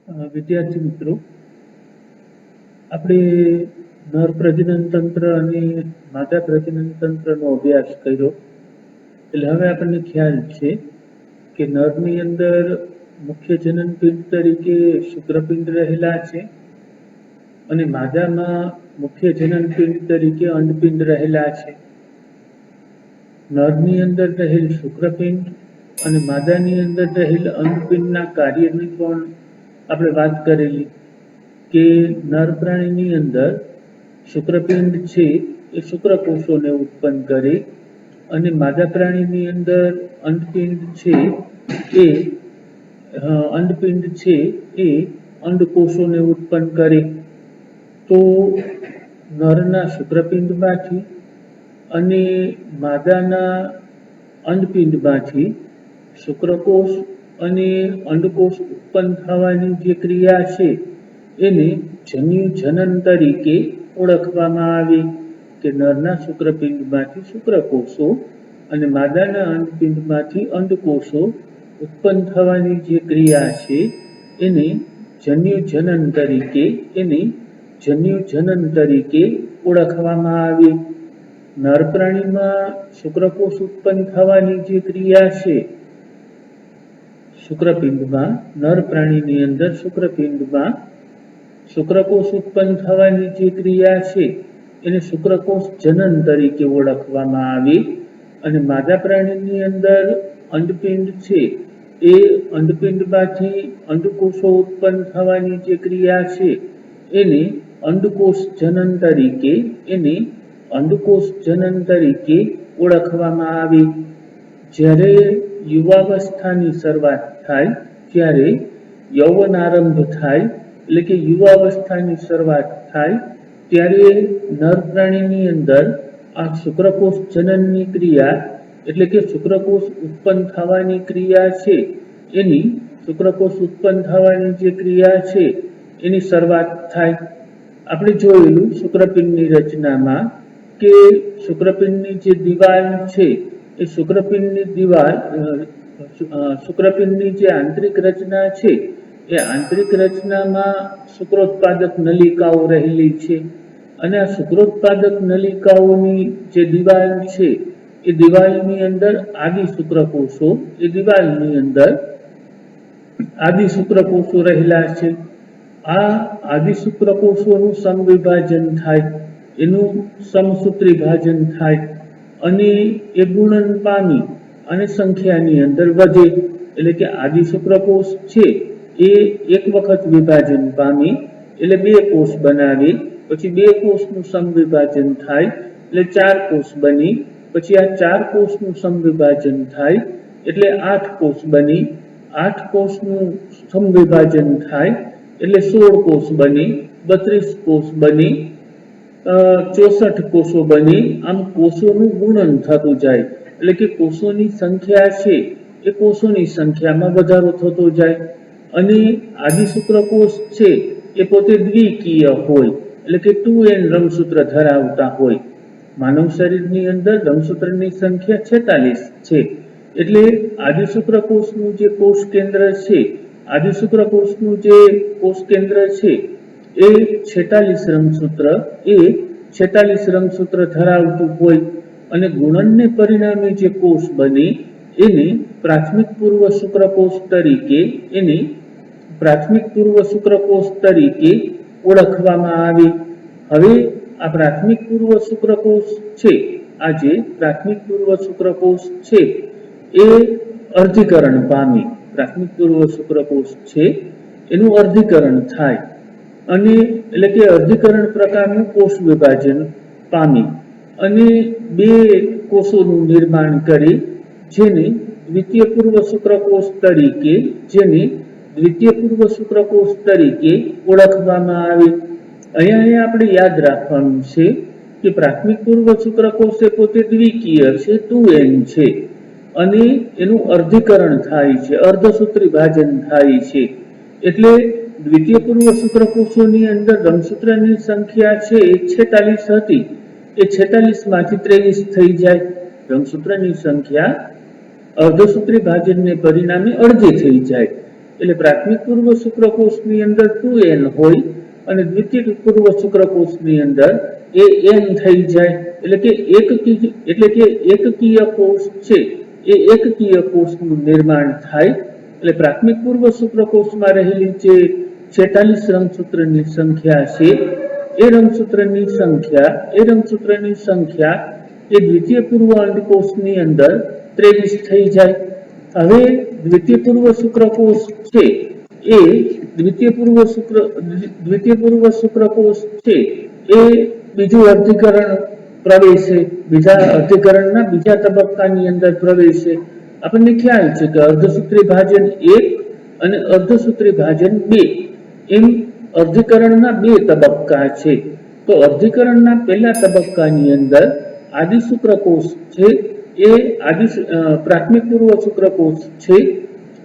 વિદ્યાર્થી મિત્રો, આપણે નર પ્રજનન તંત્ર અને માદા પ્રજનન તંત્રનો અભ્યાસ કર્યો. એટલે હવે આપણને ખ્યાલ છે કે નરની અંદર મુખ્ય જનનપિંડ તરીકે શુક્રપિંડ રહેલા છે અને માદામાં મુખ્ય જનનપિંડ તરીકે અંડપિંડ રહેલા છે. નરની અંદર રહેલ શુક્રપિંડ અને માદાની અંદર રહેલ અંડપિંડના કાર્યની પણ આપણે વાત કરેલી કે નર પ્રાણીની અંદર શુક્રપિંડ છે એ શુક્રકોષોને ઉત્પન્ન કરે અને માદા પ્રાણીની અંદર અંડપિંડ છે એ અંડકોષોને ઉત્પન્ન કરે. તો નરના શુક્રપિંડમાંથી અને માદાના અંડપિંડમાંથી શુક્રકોષ અને અંડકોષ ઉત્પન્ન થવાની જે ક્રિયા છે એને જન્યુજનન તરીકે ઓળખવામાં આવે કે નરના શુક્રપિંડમાંથી શુક્રકોષો અને માદાના અંડપિંડમાંથી અંડકોષો ઉત્પન્ન થવાની જે ક્રિયા છે એને જન્યુજનન તરીકે ઓળખવામાં આવે. નર પ્રાણીમાં શુક્રકોષ ઉત્પન્ન થવાની જે ક્રિયા છે શુક્રપિંડમાં, નર પ્રાણીની અંદર શુક્રપિંડમાં શુક્રકોષ ઉત્પન્ન થવાની જે ક્રિયા છે એને શુક્રકોષ જનન તરીકે ઓળખવામાં આવે અને માદા પ્રાણીની અંદર અંડપિંડ છે એ અંડપિંડમાંથી અંડકોષો ઉત્પન્ન થવાની જે ક્રિયા છે એને અંડકોષ જનન તરીકે ઓળખવામાં આવે. જ્યારે યુવાવસ્થાની શરૂઆત થાય, ત્યારે યૌવનારંભ થાય, એટલે કે યુવાવસ્થાની શરૂઆત થાય ત્યારે નર પ્રાણીની અંદર આ શુક્રકોષ જનનની ક્રિયા એટલે કે શુક્રકોષ ઉત્પન્ન થવાની ક્રિયા છે એની શરૂઆત થાય. આપણે જોયેલું શુક્રપિંડની રચનામાં કે શુક્રપિંડની જે દિવાલ છે એ શુક્રપિંડની જે આંતરિક રચના છે એ આંતરિક રચનામાં શુક્રોત્પાદક નલિકાઓ રહેલી છે અને આ શુક્રોત્પાદક નલિકાઓની જે દિવાલ છે એ દિવાલની અંદર આદિ શુક્રકોષો રહેલા છે. આ આદિ શુક્રકોષોનું સમવિભાજન થાય, એનું સમસૂત્રી ભાજન થાય અને એ ગુણન પામી અને સંખ્યાની અંદર વધે. એટલે કે આદિ શુક્રકોષ છે એ એક વખત વિભાજન પામી એટલે 2 કોષ બનાવે, પછી 2 કોષનું સમવિભાજન થાય એટલે 4 કોષ બની, પછી આ 4 કોષનું સમવિભાજન થાય એટલે 8 કોષ બની, 8 કોષનું સમવિભાજન થાય એટલે 16 કોષ બની, 32 કોષ બની, 64 કોષો બની. આમ કોષોનું ગુણન થતું જાય એટલે કે કોષોની સંખ્યા છે એ કોષોની સંખ્યામાં વધારો થતો જાય અને આદિ શુક્રકોષ છે એ પોતે દ્વિકીય હોય એટલે કે 2n રંગસૂત્ર ધરાવતા હોય. માનવ શરીરની અંદર રંગસૂત્રની સંખ્યા 46 છે. એટલે આદિ શુક્રકોષનું જે કોષ કેન્દ્ર છે એ 46 રંગસૂત્ર ધરાવતું હોય અને ગુણનને પરિણામે જે કોષ બને એને પ્રાથમિક પૂર્વ શુક્રકોષ તરીકે ઓળખવામાં આવે. હવે આ પ્રાથમિક પૂર્વ શુક્રકોષ છે એ અર્ધીકરણ પામી, એનું અર્ધીકરણ થાય અને એટલે કે અર્ધીકરણ પ્રકારનું કોષ વિભાજન પામી અને 2 કોષોનું નિર્માણ કરી જેને દ્વિતીય પૂર્વ શુક્રકોષ તરીકે ઓળખવામાં આવે. અહીંયા આપણે યાદ રાખવાનું છે કે પ્રાથમિક પૂર્વ શુક્રકોષ એ પોતે દ્વિકીય છે, 2n છે અને એનું અર્ધીકરણ થાય છે, અર્ધસૂત્રી ભાજન થાય છે. એટલે દ્વિતીય પૂર્વ શુક્રકોષોની અંદર રંગસૂત્રની સંખ્યા છે એ 46 હતી, એ 46 માંથી 23 થઈ જાય. રંગસૂત્રની સંખ્યા અર્ધસૂત્રી ભાજનને પરિણામે અડધી થઈ જાય એટલે પ્રાથમિક પૂર્વ શુક્રકોષની અંદર 2n હોય અને દ્વિતીય પૂર્વ શુક્રકોષની અંદર an થઈ જાય, એટલે કે એકકીય કોષ છે એ એકકીય કોષનું નિર્માણ થાય. એટલે પ્રાથમિક પૂર્વ શુક્રકોષમાં રહેલી જે 46 રંગસૂત્રની સંખ્યા છે એ રંગસૂત્રની સંખ્યા એ દ્વિતીય પૂર્વ અંડકોષની અંદર 23 થઈ જાય. હવે દ્વિતીય પૂર્વ શુક્રકોષ છે એ દ્વિતીય પૂર્વ શુક્રકોષ છે એ બીજું અર્ધીકરણ પ્રવેશે, બીજા અર્ધીકરણના બીજા તબક્કાની અંદર પ્રવેશે. આપણને ખ્યાલ છે કે અર્ધસૂત્રી ભાજન 1 અને અર્ધસૂત્રી ભાજન 2 એમ અર્ધીકરણના 2 તબક્કા છે. તો અર્ધીકરણના પહેલા તબક્કાની અંદર આદિ શુક્રકોષ છે એ પ્રાથમિક પૂર્વ શુક્રકોષ છે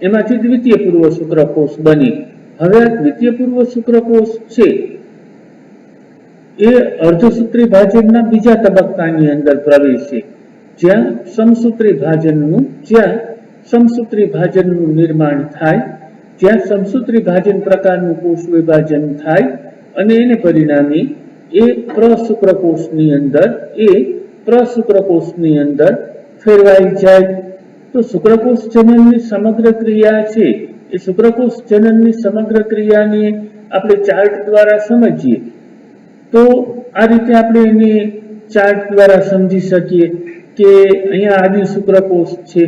એમાંથી દ્વિતીય પૂર્વ શુક્રકોષ બની. હવે આ દ્વિતીય પૂર્વ શુક્રકોષ છે એ અર્ધસૂત્રી ભાજનના બીજા તબક્કાની અંદર પ્રવેશે, જ્યાં સમસૂત્રી ભાજનનું નિર્માણ થાય, જ્યાં સમસૂત્રી ભાજન પ્રકારનું કોષ વિભાજન થાય અને એને પરિણામે એ પ્રશુક્રકોષની અંદર ફેરવાઈ જાય. તો શુક્રકોષ જનનની સમગ્ર ક્રિયા છે એ શુક્રકોષ જનનની સમગ્ર ક્રિયાને આપણે ચાર્ટ દ્વારા સમજીએ તો આ રીતે આપણે એને ચાર્ટ દ્વારા સમજી શકીએ કે અહીંયા આદિ શુક્રકોષ છે,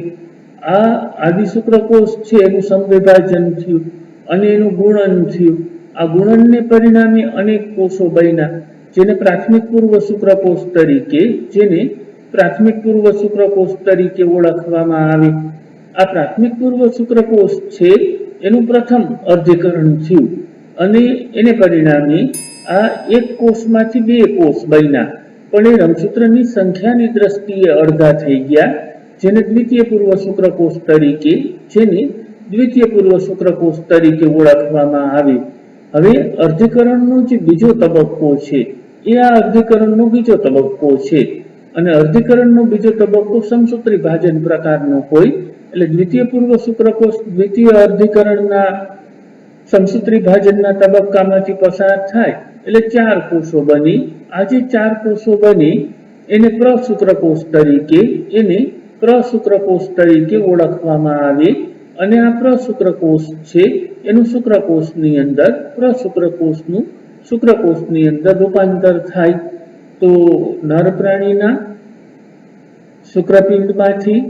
આ આદિ શુક્રકોષ છે એનું સમવિભાજન થયું અને એનું ગુણન થયું. આ ગુણનને પરિણામે અનેક કોષો બન્યા જેને પ્રાથમિક પૂર્વ શુક્રકોષ તરીકે ઓળખવામાં આવે. આ પ્રાથમિક પૂર્વ શુક્રકોષ છે એનું પ્રથમ અર્ધીકરણ થયું અને એને પરિણામે આ એક કોષમાંથી 2 કોષ બન્યા, પણ એ રંગસૂત્રની સંખ્યાની દ્રષ્ટિએ અડધા થઈ ગયા, જેને દ્વિતીય પૂર્વ શુક્રકોષ તરીકે ઓળખવામાં આવે. હવે અર્ધીકરણનો જે બીજો તબક્કો છે એ આ અર્ધીકરણનો બીજો તબક્કો છે અને અર્ધીકરણનો બીજો તબક્કો સમસૂત્રી ભાજન પ્રકારનો હોય. એટલે દ્વિતીય પૂર્વ શુક્રકોષ દ્વિતીય અર્ધીકરણના સમસૂત્રી ભાજનના તબક્કામાંથી પસાર થાય એટલે 4 કોષો બની. આ જે 4 કોષો બની એને પ્રશુક્રકોષ તરીકે ઓળખવામાં આવે અને આ પ્રશુક્રકોષ છે એનું શુક્રકોષની અંદર રૂપાંતર થાય. તો નર પ્રાણીના શુક્રપિંડમાંથી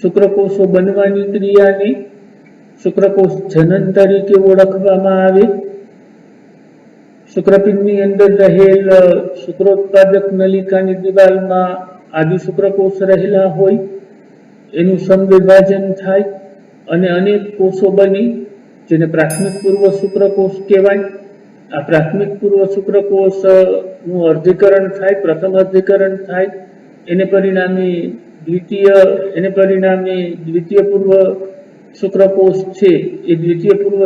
શુક્રકોષો બનવાની ક્રિયાને શુક્રકોષ જનન તરીકે ઓળખવામાં આવે. શુક્રપિંડની અંદર રહેલ શુક્રોત્પાદક નલિકાની દિવાલમાં આદિ શુક્રકોષ રહેલા હોય, એનું સમવિભાજન થાય અને અનેક કોષો બની જેને પ્રાથમિક પૂર્વ શુક્રકોષ કહેવાય. આ પ્રાથમિક પૂર્વ શુક્રકોષનું અર્ધીકરણ થાય, પ્રથમ અર્ધીકરણ થાય, એને પરિણામે દ્વિતીય પૂર્વ શુક્રકોષ છે એ દ્વિતીય પૂર્વ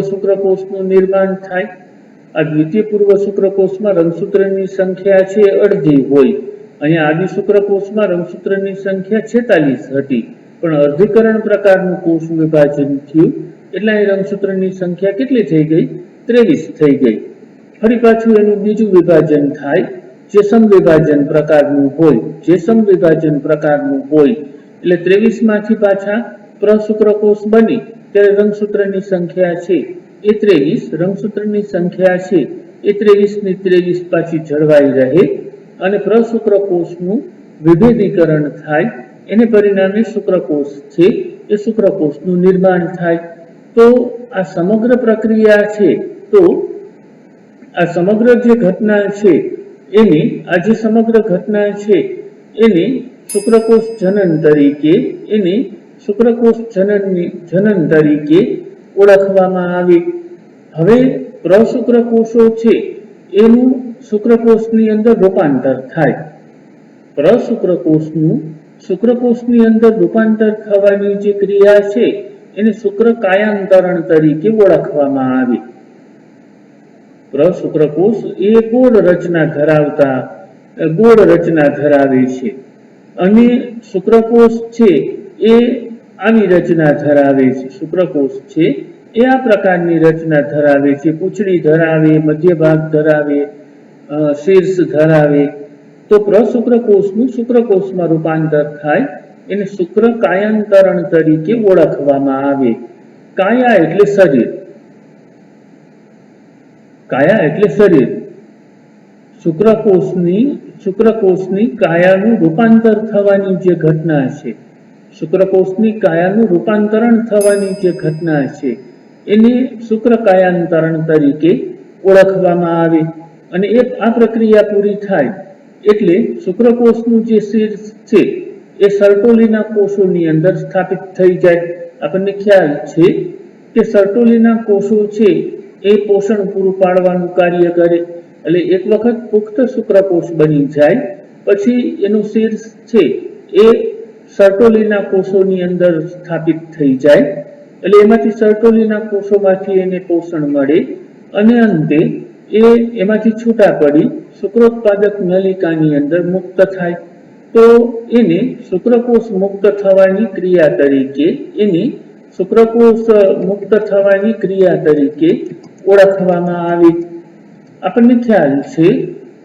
શુક્રકોષનું નિર્માણ થાય. આ દ્વિતીય પૂર્વ શુક્રકોષમાં રંગસૂત્રની સંખ્યા છે અડધી હોય. અહીંયા આદિ શુક્રકોષમાં રંગસૂત્રની સંખ્યા 46 હતી, પણ અર્ધીકરણ પ્રકારનું કોષ વિભાજન થયું એટલે અહીં રંગસૂત્રની સંખ્યા કેટલી થઈ ગઈ? 23 થઈ ગઈ. ફરી પાછું એનું બીજું વિભાજન થાય જે સમવિભાજન પ્રકારનું હોય એટલે 23 માંથી પાછા પ્રશુક્રકોષ બની ત્યારે રંગસૂત્રની સંખ્યા છે એ 23, રંગસૂત્રની સંખ્યા છે એ 23 ની 23 પાછી જળવાઈ રહે અને પ્રશુક્રકોષનું વિભેદીકરણ થાય, એને પરિણામે શુક્રકોષ છે એ શુક્રકોષનું નિર્માણ થાય. તો આ સમગ્ર પ્રક્રિયા છે, તો આ સમગ્ર જે ઘટના છે એને શુક્રકોષ જનન તરીકે ઓળખવામાં આવે. હવે પ્રશુક્રકોષો છે એનું શુક્રકોષની અંદર રૂપાંતર થાય. શુક્રકોષની અંદર રૂપાંતર થવાની જે ક્રિયા છે એને શુક્રકાયાંતરણ તરીકે ઓળખવામાં આવે. પ્રશુક્રકોષ એ ગોળ રચના ધરાવે છે અને શુક્રકોષ છે એ આવી રચના ધરાવે છે. શુક્રકોષ છે એ આ પ્રકારની રચના ધરાવે છે. પૂંછડી ધરાવે, મધ્ય ભાગ ધરાવે, શીર્ષ ધરાવે. તો પ્રશુક્રકોષનું શુક્રકોષમાં રૂપાંતર થાય એને શુક્ર કાયાંતરણ તરીકે ઓળખવામાં આવે. કાયા એટલે શરીર. કાયા એટલે શરીર. શુક્રકોષની કાયાનું રૂપાંતર થવાની જે ઘટના છે, શુક્રકોષની કાયાનું રૂપાંતરણ થવાની જે ઘટના છે એને શુક્ર કાયાંતરણ તરીકે ઓળખવામાં આવે. અને આ પ્રક્રિયા પૂરી થાય એટલે શુક્રકોષનું જે શીર્ષ છે એ સર્ટોલીના કોષોની અંદર સ્થાપિત થઈ જાય. આપણને ખ્યાલ છે કે સર્ટોલીના કોષો છે એ પોષણ પૂરું પાડવાનું કાર્ય કરે. એટલે એક વખત પુખ્ત શુક્રકોષ બની જાય પછી એનું શીર્ષ છે એ સર્ટોલીના કોષોની અંદર સ્થાપિત થઈ જાય. એટલે એમાંથી સર્ટોલીના કોષોમાંથી એને પોષણ મળે અને અંતે એમાંથી છૂટા પડી શુક્રોત્પાદક નલિકાની અંદર મુક્ત થાય. તો એને શુક્રકોષ મુક્ત થવાની ક્રિયા તરીકે ઓળખવામાં આવે. આપણને ખ્યાલ છે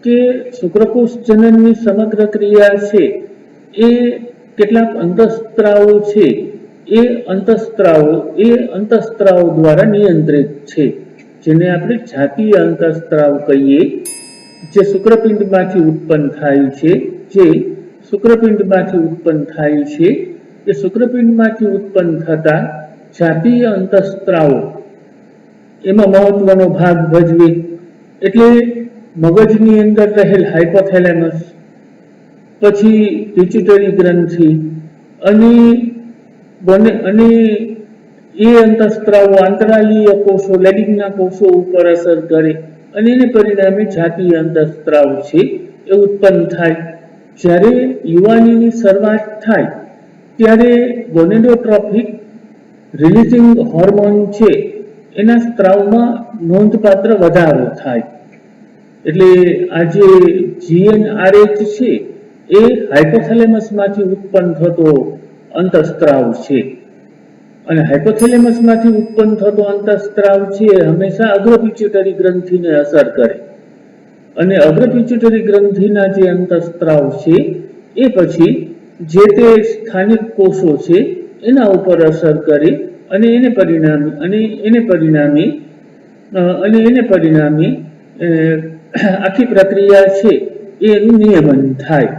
કે શુક્રકોષ જનનની સમગ્ર ક્રિયા છે એ કેટલાક અંતઃસ્ત્રાવો છે એ અંતઃસ્ત્રાવો દ્વારા નિયંત્રિત છે, જેને આપણે જાતીય અંતઃસ્ત્રાવ કહીએ, જે શુક્રપિંડમાંથી ઉત્પન્ન થાય છે. એ શુક્રપિંડમાંથી ઉત્પન્ન થતા જાતીય અંતઃસ્ત્રાવો એમાં મહત્વનો ભાગ ભજવે. એટલે મગજની અંદર રહેલ હાઇપોથેલેમસ, પછી પિટ્યુટરી ગ્રંથિ અને એ અંતઃસ્ત્રાવો આંતરાલીય કોષો, લેડિંગના કોષો ઉપર અસર કરે અને એને પરિણામે જાતીય અંતઃસ્ત્રાવ છે એ ઉત્પન્ન થાય. જ્યારે યુવાનીની શરૂઆત થાય ત્યારે ગોનેડોટ્રોફિક રિલીઝિંગ હોર્મોન છે એના સ્ત્રાવમાં નોંધપાત્ર વધારો થાય. એટલે આ જે GnRH છે એ હાઇપોથેલેમસમાંથી ઉત્પન્ન થતો અંતઃસ્ત્રાવ છે. અને હાઇપોથેલેમસમાંથી ઉત્પન્ન થતો અંતઃસ્ત્રાવ છે હંમેશા અગ્રપિટ્યુટરી ગ્રંથિને અસર કરે. અને અગ્રપિટ્યુટરી ગ્રંથિના જે અંતઃસ્ત્રાવ છે એ પછી જે તે સ્થાનિક કોષો છે એના ઉપર અસર કરે અને એને પરિણામે આખી પ્રક્રિયા છે એનું નિયમન થાય.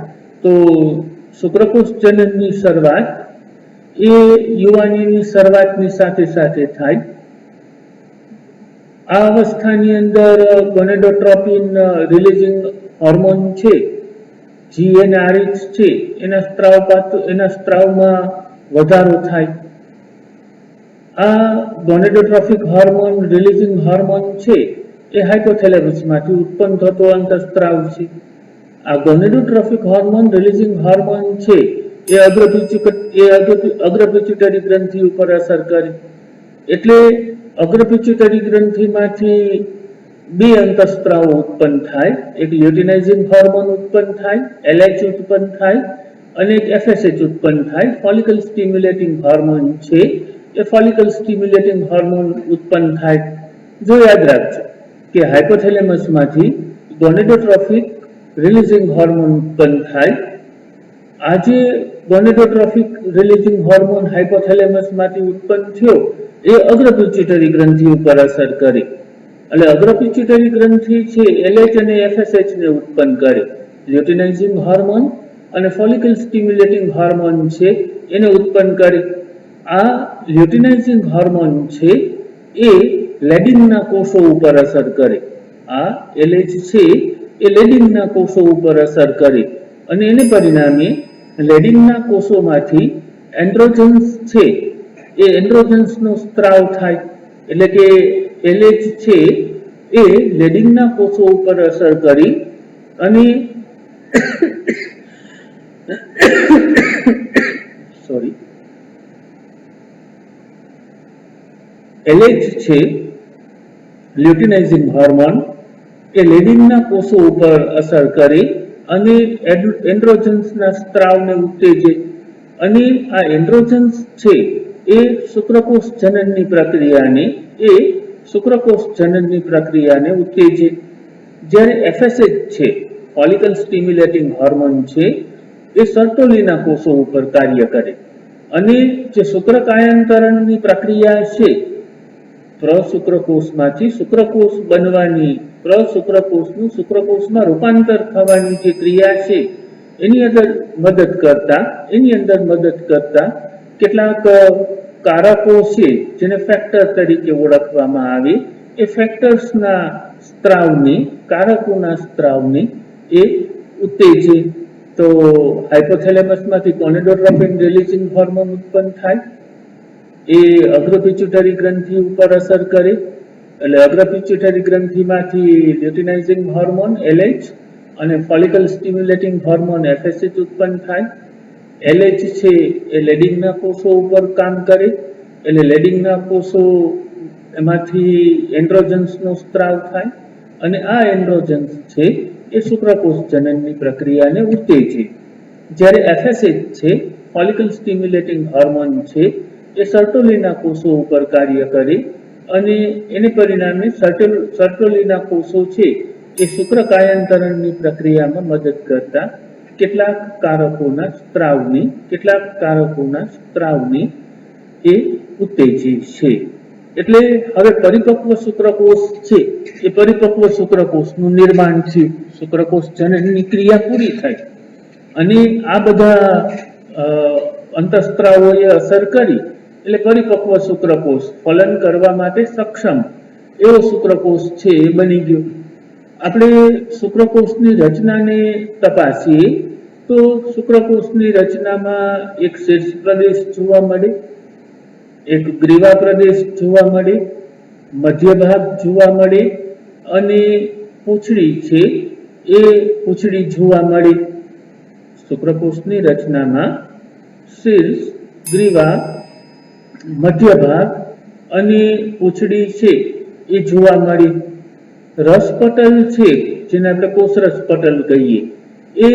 તો શુક્રકોષ જનનની શરૂઆત એ યુવાનીની શરૂઆતની સાથે સાથે થાય. આ અવસ્થાની અંદર ગોનેડોટ્રોપિન રિલીઝિંગ હોર્મોન છે, GnRH છે, એના સ્ત્રાવમાં વધારો થાય. આ ગોનેડોટ્રોફિક હોર્મોન રિલીઝિંગ હોર્મોન છે એ હાઇપોથેલેમસમાંથી ઉત્પન્ન થતો અંતઃસ્ત્રાવ છે. આ ગોનેડોટ્રોફિક હોર્મોન રિલીઝિંગ હોર્મોન છે એ અગ્રપિટ્યુટરી ગ્રંથિ ઉપર અસર કરે. એટલે અગ્રપિટ્યુટરી ગ્રંથિમાંથી બે અંતઃસ્ત્રાવો ઉત્પન્ન થાય. એક લ્યુટિનાઇઝિંગ હોર્મોન ઉત્પન્ન થાય, LH ઉત્પન્ન થાય, અને એક FSH ઉત્પન્ન થાય. ફોલિકલ સ્ટિમ્યુલેટિંગ હોર્મોન છે એ ફોલિકલ સ્ટિમ્યુલેટિંગ હોર્મોન ઉત્પન્ન થાય. જો યાદ રાખજો કે હાઇપોથેલેમસમાંથી ગોનેડોટ્રોફિક રિલીઝિંગ હોર્મોન ઉત્પન્ન થાય. આ જે ગોનેડોટ્રોફિક રિલીઝિંગ હોર્મોન હાઇપોથેલેમસમાંથી ઉત્પન્ન થયો એ અગ્રપિટ્યુટરી ગ્રંથિ ઉપર અસર કરે. એટલે અગ્રપિટ્યુટરી ગ્રંથિ છે LH અને FSH ને ઉત્પન્ન કરે. લ્યુટિનાઇઝિંગ હોર્મોન અને ફોલિકલ સ્ટિમ્યુલેટિંગ હોર્મોન છે એને ઉત્પન્ન કરે. આ લ્યુટિનાઇઝિંગ હોર્મોન છે એ લેડિંગના કોષો ઉપર અસર કરે. આ LH છે એ લેડિંગના કોષો ઉપર અસર કરે અને એને પરિણામે લેડિંગના કોષોમાંથી એન્ડ્રોજન્સ છે એ એન્ડ્રોજન્સનો સ્ત્રાવ થાય. એટલે કે LH છે એ લેડિંગના કોષો ઉપર અસર કરી અને LH છે લ્યુટિનાઇઝિંગ હોર્મોન એ લેડિંગના કોષો ઉપર અસર કરી અને એન્ડ્રોજન્સના સ્ત્રાવને ઉત્તેજે. અને આ એન્ડ્રોજન્સ છે એ શુક્રકોષ જનનની પ્રક્રિયાને ઉત્તેજે. જ્યારે એફએસએચ છે, ફોલિકલ સ્ટિમ્યુલેટિંગ હોર્મોન છે, એ સર્ટોલીના કોષો ઉપર કાર્ય કરે અને જે શુક્રકાયાંતરણની પ્રક્રિયા છે, પ્રશુક્રકોષમાંથી શુક્રકોષ બનવાની, પ્રશુક્રકોષનું શુક્રકોષમાં રૂપાંતર થવાની જે ક્રિયા છે એની અંદર મદદ કરતા કેટલાક કારકો છે જેને ફેક્ટર તરીકે ઓળખવામાં આવે, એ ફેક્ટર્સના કારકોના સ્ત્રાવને એ ઉત્તેજે. તો હાઇપોથેલેમસમાંથી કોનિડોટ્રોપિન રિલીઝિંગ હોર્મોન ઉત્પન્ન થાય, એ અગ્રપિચ્યુટરી ગ્રંથિ ઉપર અસર કરે, એટલે અગ્રપિચ્યુટરી ગ્રંથિમાંથી લ્યુટિનાઇઝિંગ હોર્મોન LH અને ફોલિકલ સ્ટિમ્યુલેટિંગ હોર્મોન FSH ઉત્પન્ન થાય. LH છે એ લેડિંગના કોષો ઉપર કામ કરે, એટલે લેડિંગના કોષો એમાંથી એન્ડ્રોજન્સનો સ્ત્રાવ થાય અને આ એન્ડ્રોજન્સ છે એ શુક્રકોષ જનનની પ્રક્રિયાને ઉત્તેજે. જ્યારે FSH છે, ફોલિકલ સ્ટિમ્યુલેટિંગ હોર્મોન છે, એ સર્ટોલીના કોષો ઉપર કાર્ય કરે અને એને પરિણામે સર્ટોલીના કોષો છે એ શુક્રકાયાંતરણની પ્રક્રિયામાં મદદ કરતા કેટલાક કારકોના સ્ત્રાવને એ ઉત્તેજે છે. એટલે હવે પરિપક્વ શુક્રકોષ છે એ પરિપક્વ શુક્રકોષનું નિર્માણ થયું, શુક્રકોષ જનનની ક્રિયા પૂરી થઈ અને આ બધા અંતઃસ્ત્રાવોએ અસર કરી એટલે પરિપક્વ શુક્રકોષ ફલન કરવા માટે સક્ષમ એવો શુક્રકોષ છે એ બની ગયો. આપણે શુક્રકોષની રચનાને તપાસીએ તો શુક્રકોષની રચનામાં એક શીર્ષ પ્રદેશ જોવા મળે, એક ગ્રીવા પ્રદેશ જોવા મળે, મધ્ય ભાગ જોવા મળે અને પૂંછડી છે એ પૂંછડી જોવા મળે. શુક્રકોષની રચનામાં શીર્ષ, ગ્રીવા, મધ્ય ભાગ અને પૂંછડી છે એ જોવા મળે. રસપટલ છે, જેને આપણે કોષરસ પટલ કહીએ, એ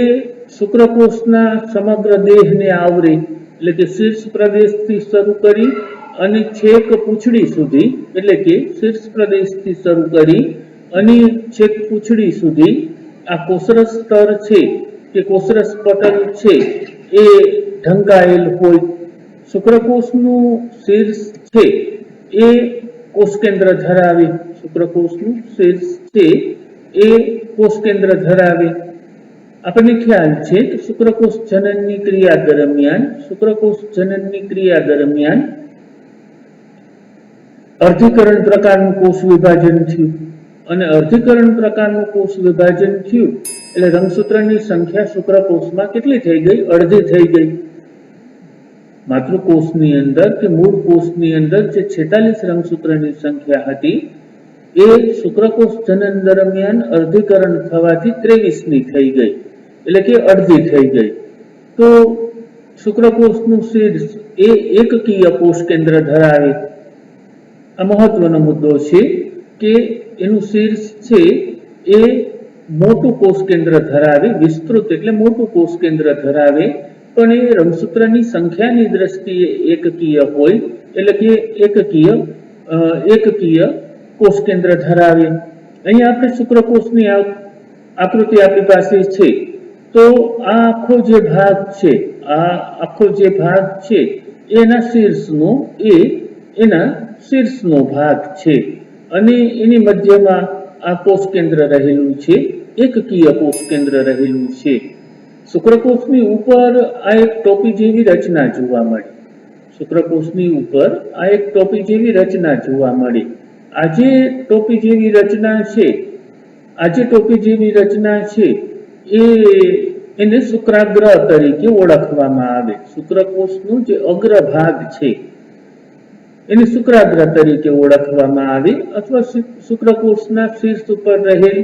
શુક્રકોષના સમગ્ર દેહને આવરે, એટલે કે શીર્ષ પ્રદેશથી શરૂ કરી અને છેક પૂંછડી સુધી, એટલે કે શીર્ષ પ્રદેશથી શરૂ કરી અને છેક પૂંછડી સુધી આ કોષરસ સ્તર છે કે કોષરસ પટલ છે એ ઢંકાયેલ હોય. શુક્રકોષનું શીર્ષ છે એ કોષ કેન્દ્ર ધરાવે, શુક્રકોષનું શીર્ષ છે એ કોષ કેન્દ્ર ધરાવે. આપણને ખ્યાલ છે કે શુક્રકોષ જનનની ક્રિયા દરમિયાન અર્ધીકરણ પ્રકારનું કોષ વિભાજન થયું અને અર્ધીકરણ પ્રકારનું કોષ વિભાજન થયું એટલે રંગસૂત્રની સંખ્યા શુક્રકોષમાં કેટલી થઈ ગઈ? અડધી થઈ ગઈ. માતૃકોષની અંદર કે મૂળ કોષની અંદર જે 46 રંગસૂત્રની સંખ્યા હતી એ શુક્રકોષ જનન દરમિયાન અર્ધીકરણ થવાથી 23ની થઈ ગઈ, એટલે કે અડધી થઈ ગઈ. તો શુક્રકોષનું શીર્ષ એ એકકીય કોષ કેન્દ્ર ધરાવે. આ મહત્વનો મુદ્દો છે કે એનું શીર્ષ છે એ મોટું કોષ કેન્દ્ર ધરાવે, વિસ્તૃત એટલે મોટું કોષ કેન્દ્ર ધરાવે, પણ એ રંગસૂત્રની સંખ્યાની દ્રષ્ટિએ એકકીય હોય, એટલે કે એકકીય કોષ કેન્દ્ર ધરાવે. અહીંયા આપણે શુક્રકોષની આકૃતિ આપણી પાસે છે, તો આ આખો જે ભાગ છે એના શીર્ષનો ભાગ છે અને એની મધ્યમાં આ કોષ કેન્દ્ર રહેલું છે, એકકીય કોષ કેન્દ્ર રહેલું છે. શુક્રકોષની ઉપર આ એક ટોપી જેવી રચના જોવા મળે. શુક્રકોષની ઉપર આ એક ટોપી જેવી રચના જોવા મળે. આ જે ટોપી જેવી રચના છે એને શુક્રાગ્ર તરીકે ઓળખવામાં આવે. શુક્રકોષનો જે અગ્રભાગ છે એને શુક્રાગ્ર તરીકે ઓળખવામાં આવે અથવા શુક્રકોષના શીર્ષ ઉપર રહેલ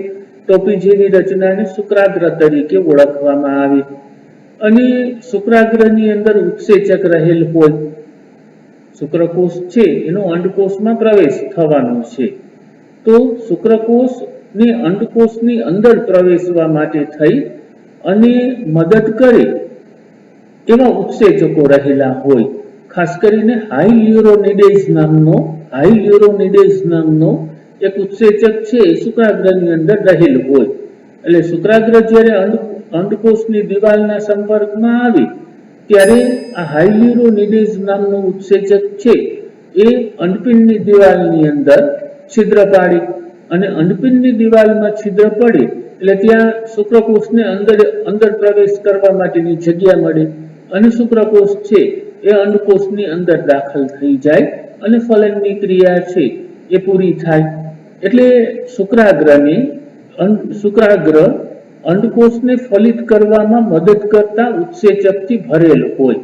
ટોપી જેવી રચનાને શુક્રાગ્ર તરીકે ઓળખવામાં આવે. અને શુક્રાગ્રની અંદર ઉત્સેચક રહેલ હોય. શુક્રકોષ છે એનો અંડકોષમાં પ્રવેશ થવાનો છે, તો શુક્રકોષને અંડકોષની અંદર પ્રવેશવા માટે થઈ અને મદદ કરે એવા ઉત્સેચકો રહેલા હોય. ખાસ કરીને હાઈલ્યુરોનિડેઝ નામનો એક ઉત્સેચક છે એ શુક્રાગ્રની અંદર રહેલું હોય. એટલે શુક્રાગ્ર જ્યારે અંડકોષની દિવાલના સંપર્કમાં આવે ત્યારે આ હાઈલ્યુરોનિડેઝ નામનું ઉત્સેચક છે એ અંડપિંડની દિવાલની અંદર છિદ્ર પાડે અને અંડપિંડની દિવાલમાં છિદ્ર પડે એટલે ત્યાં શુક્રકોષને અંદર પ્રવેશ કરવા માટેની જગ્યા મળે અને શુક્રકોષ છે એ અંડકોષની અંદર દાખલ થઈ જાય અને ફલનની ક્રિયા છે એ પૂરી થાય. એટલે શુક્રાગ્ર અંડકોષને ફલિત કરવામાં મદદ કરતા ઉત્સેચકથી ભરેલ હોય.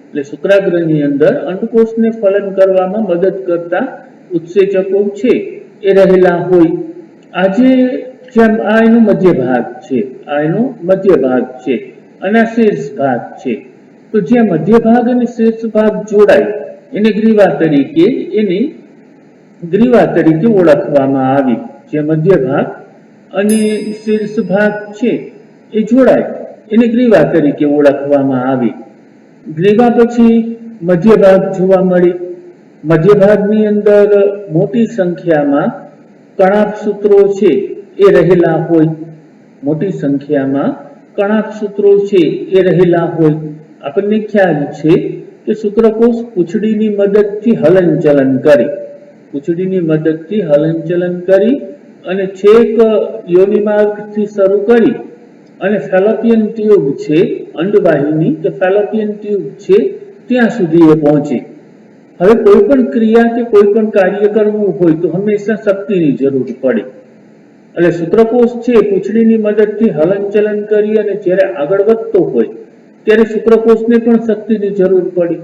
એટલે શુક્રાગ્રની અંદર અંડકોષને ફલન કરવામાં મદદ કરતા ઉત્સેચકો છે એ રહેલા હોય. આજે જેમ આ એનો મધ્ય ભાગ છે અને આ શીર્ષ ભાગ છે. તો જ્યાં મધ્ય ભાગ અને શીર્ષ ભાગ જોડાય એને ગ્રીવા તરીકે ઓળખવામાં આવી. જે મધ્ય ભાગ અને શીર્ષ ભાગ છે એ જોડાય એને ગ્રીવા તરીકે ઓળખવામાં આવી. ગ્રીવા પછી મધ્ય ભાગ જોવા મળે. મધ્ય ભાગની અંદર મોટી સંખ્યામાં કણાભસૂત્રો છે એ રહેલા હોય. આપણને ખ્યાલ છે કે શુક્રકોષ પૂંછડીની મદદથી હલનચલન કરી અને છેક યોનિમાર્ગથી શરૂ કરી અને ફેલોપિયન ટ્યુબ છે, અંડવાહિની કે ફેલોપિયન ટ્યુબ છે ત્યાં સુધી એ પહોંચે. હવે કોઈ પણ ક્રિયા કે કોઈ પણ કાર્ય કરવું હોય તો હંમેશા શક્તિની જરૂર પડે. એટલે શુક્રકોષ છે પૂંછડીની મદદથી હલનચલન કરી અને જ્યારે આગળ વધતો હોય ત્યારે શુક્રકોષને પણ શક્તિની જરૂર પડી.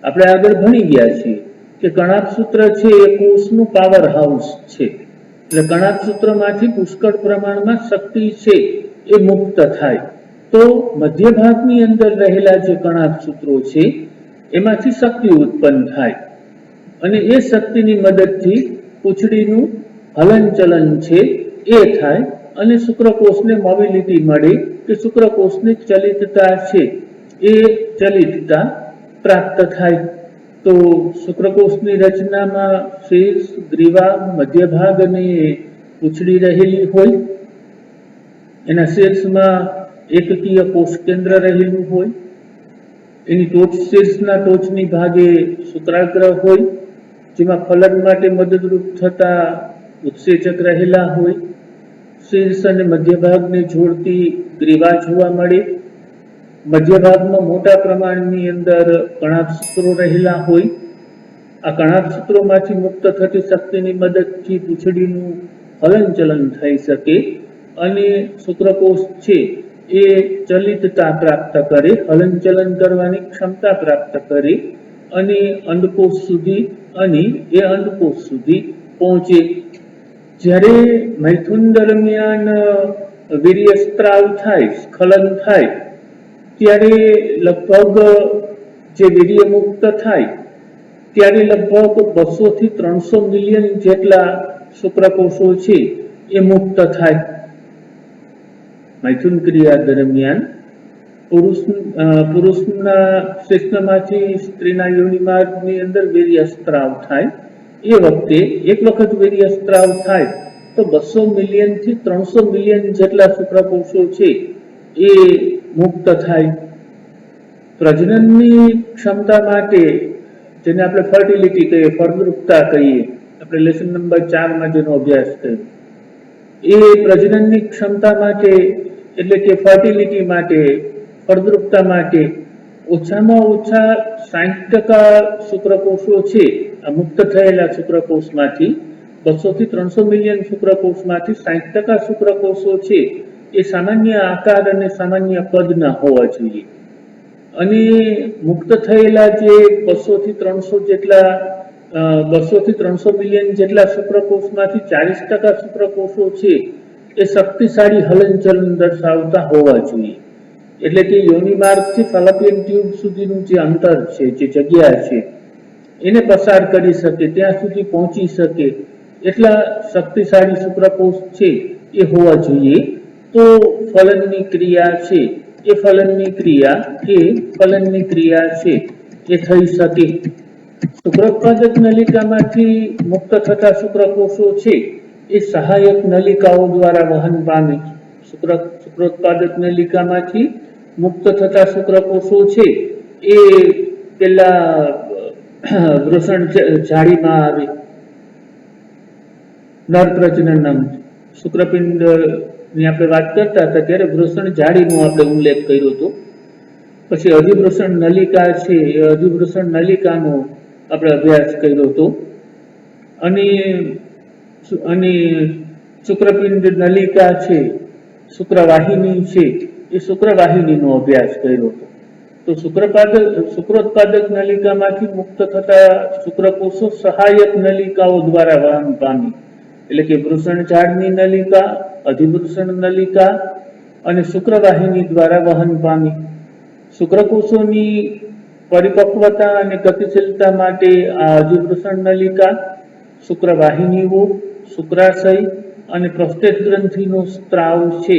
આપણે આગળ ભણી ગયા છીએ કે કણાભસૂત્ર છે એ કોષનું પાવર હાઉસ છે. એટલે કણાભસૂત્રમાંથી પુષ્કળ પ્રમાણમાં શક્તિ છે એ મુક્ત થાય તો મધ્ય ભાગની અંદર રહેલા જે કણાભસૂત્રો છે એમાંથી શક્તિ ઉત્પન્ન થાય અને એ શક્તિની મદદથી પૂંછડીનું હલનચલન છે એ થાય અને શુક્રકોષને મોબિલિટી મળે કે શુક્રકોષની ચલિતતા છે એ ચલિતતા પ્રાપ્ત થાય. તો શુક્રકોષની રચનામાં શીર્ષ, ગ્રીવા, મધ્ય ભાગ અને પૂંછડી રહેલી હોય. એના શીર્ષમાં એકકીય કોષ કેન્દ્ર રહેલું હોય. એની શીર્ષના ટોચની ભાગે શુક્રાગ્ર હોય જેમાં ફલન માટે મદદરૂપ થતા ઉત્સેચક રહેલા હોય. શીર્ષ અને મધ્ય ભાગને જોડતી ગ્રીવા જોવા મળે. મધ્ય ભાગમાં મોટા પ્રમાણની અંદર કણાભસૂત્રો રહેલા હોય. આ કણાભસૂત્રોમાંથી મુક્ત થતી શક્તિની મદદથી પૂંછડીનું હલનચલન થઈ શકે અને શુક્રકોષ છે એ ચલિતતા પ્રાપ્ત કરે, હલનચલન કરવાની ક્ષમતા પ્રાપ્ત કરે અને અંડકોષ સુધી પહોંચે. જ્યારે મૈથુન દરમિયાન વીર્યસ્ત્રાવ થાય, સ્ખલન થાય ત્યારે લગભગ જે વીર્ય મુક્ત થાય ત્યારે લગભગ 200 થી 300 મિલિયન જેટલા શુક્રકોષો છે એ મુક્ત થાય. મૈથુન ક્રિયા દરમિયાન પુરુષના શિશ્નમાંથી સ્ત્રીના યોનિમાર્ગની અંદર વીર્યસ્ત્રાવ થાય. એ વખતે એક વખત વીર્યસ્ત્રાવ થાય તો 200 મિલિયન થી 300 મિલિયન જેટલા શુક્રકોષો છે એ મુક્ત થાય. પ્રજનનની ક્ષમતા માટે જેને આપણે ફર્ટિલિટી કહીએ, ફળદ્રુપતા કહીએ, આપણે લેસન નંબર 4 જેનો અભ્યાસ કર્યો, એ પ્રજનનની ક્ષમતા માટે એટલે કે ફર્ટિલિટી માટે, ફળદ્રુપતા માટે ઓછામાં ઓછા 60% શુક્રકોષો છે આ મુક્ત થયેલા શુક્રકોષમાંથી 200 થી 300 મિલિયન શુક્રકોષમાંથી 60% શુક્રકોષો છે એ સામાન્ય આકાર અને સામાન્ય કદના હોવા જોઈએ. અને મુક્ત થયેલા જે 200 થી 300 મિલિયન જેટલા શુક્રકોષમાંથી 40% શુક્રકોષો છે એ શક્તિશાળી હલનચલન દર્શાવતા હોવા જોઈએ. એટલે કે યોનિમાર્ગથી ફેલોપિયન ટ્યુબ સુધીનું જે અંતર છે, જે જગ્યા છે એને પસાર કરી શકે, ત્યાં સુધી પહોંચી શકે એટલા શક્તિશાળી શુક્રકોષ છે એ હોવા જોઈએ. તો ફલનની ક્રિયા છે એ ફલનની ક્રિયા છે એ થઈ શકે. શુક્રોત્પાદક નલિકામાંથી મુક્ત થતા શુક્રકોષો છે એ સહાયક નલિકાઓ દ્વારા વહન પામે. શુક્રોત્પાદક નલિકામાંથી મુક્ત થતા શુક્રકોષો છે એ પેલા વૃષણ જાળીમાં આવે. નર પ્રજનન શુક્રપિંડ ની આપણે વાત કરતા હતા ત્યારે વૃષણ જાળીનો આપણે ઉલ્લેખ કર્યો હતો. પછી અધિવૃષણ નલિકા છે એ અધિવૃષણ નલિકાનો આપણે અભ્યાસ કર્યો હતો. અને શુક્રપિંડ નલિકા છે, શુક્રવાહિની છે એ શુક્રવાહિનીનો અભ્યાસ કર્યો હતો. તો શુક્રોત્પાદક નલિકામાંથી મુક્ત થતા શુક્રકોષો સહાયક નલિકાઓ દ્વારા વહન પામી. એટલે કે વૃષણ ઝાડની નલિકા, અધિવૃષણ નલિકા અને શુક્રવાહિની દ્વારા વહન પામી. શુક્રકોષોની પરિપક્વતા અને ગતિશીલતા માટે આ અધિવૃષણ નલિકા, શુક્રવાહિનીઓ, શુક્રાશય અને પ્રોસ્ટેટ ગ્રંથિનો સ્ત્રાવ છે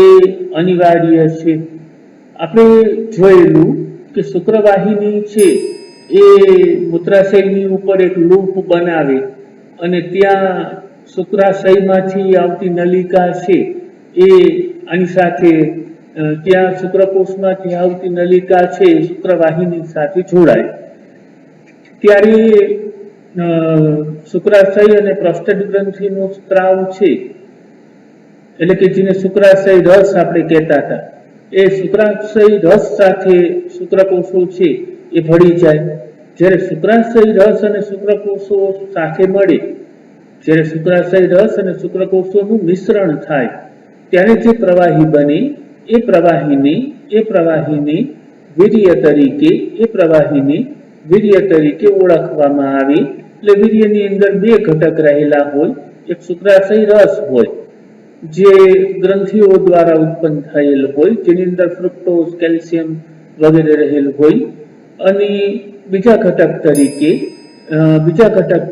એ અનિવાર્ય છે. આપણે જોયેલું કે શુક્રવાહિની છે એ મૂત્રાશયની ઉપર એક લૂપ બનાવે અને ત્યાં શુક્રાશયમાંથી આવતી નલિકા છે એ આની સાથે ત્યાં શુક્રકોષમાંથી આવતી નલિકા છે એ શુક્રવાહિની સાથે જોડાય. ત્યારે શુક્રાશય અને પ્રોસ્ટેટ ગ્રંથિનો સ્ત્રાવ છે એટલે કે જેને શુક્રાશય રસ આપણે કહેતા હતા એ શુક્રાશય રસ સાથે શુક્રકોષો છે એ ભળી જાય. જ્યારે શુક્રાશય રસ અને શુક્રકોષો સાથે મળે, જ્યારે શુક્રાશય રસ અને શુક્રકોષોનું મિશ્રણ થાય ત્યારે જે પ્રવાહી બને એ પ્રવાહીને વીર્ય તરીકે ઓળખવામાં આવે. એટલે વીર્યની અંદર બે ઘટક રહેલા હોય. એક શુક્રાશય રસ હોય જે ગ્રંથિઓ દ્વારા ઉત્પન્ન થયેલ હોય, જેની અંદર ફ્રુક્ટોઝ, કેલ્શિયમ વગેરે રહેલ હોય, અને બીજા ઘટક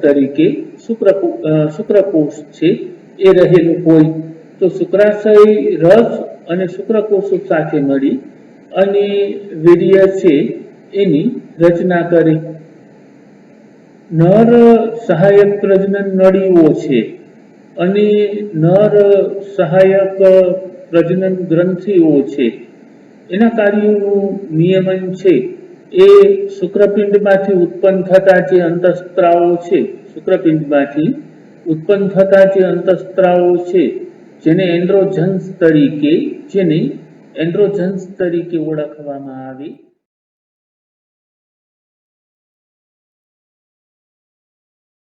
તરીકે શુક્રકોષ છે એ રહેલું હોય. તો શુક્રાશય રસ અને શુક્રકોષો સાથે મળી અને વીર્ય છે એની રચના કરે. નર સહાયક પ્રજનન નળીઓ છે અને નર સહાયક પ્રજનન ગ્રંથિઓ છે એના કાર્યોનું નિયમન છે એ શુક્રપિંડમાંથી ઉત્પન્ન થતા જે અંતઃસ્ત્રાવો છે, શુક્રપિંડમાંથી ઉત્પન્ન થતા જે અંતઃસ્ત્રાવો છે જેને એન્ડ્રોજન્સ તરીકે ઓળખવામાં આવે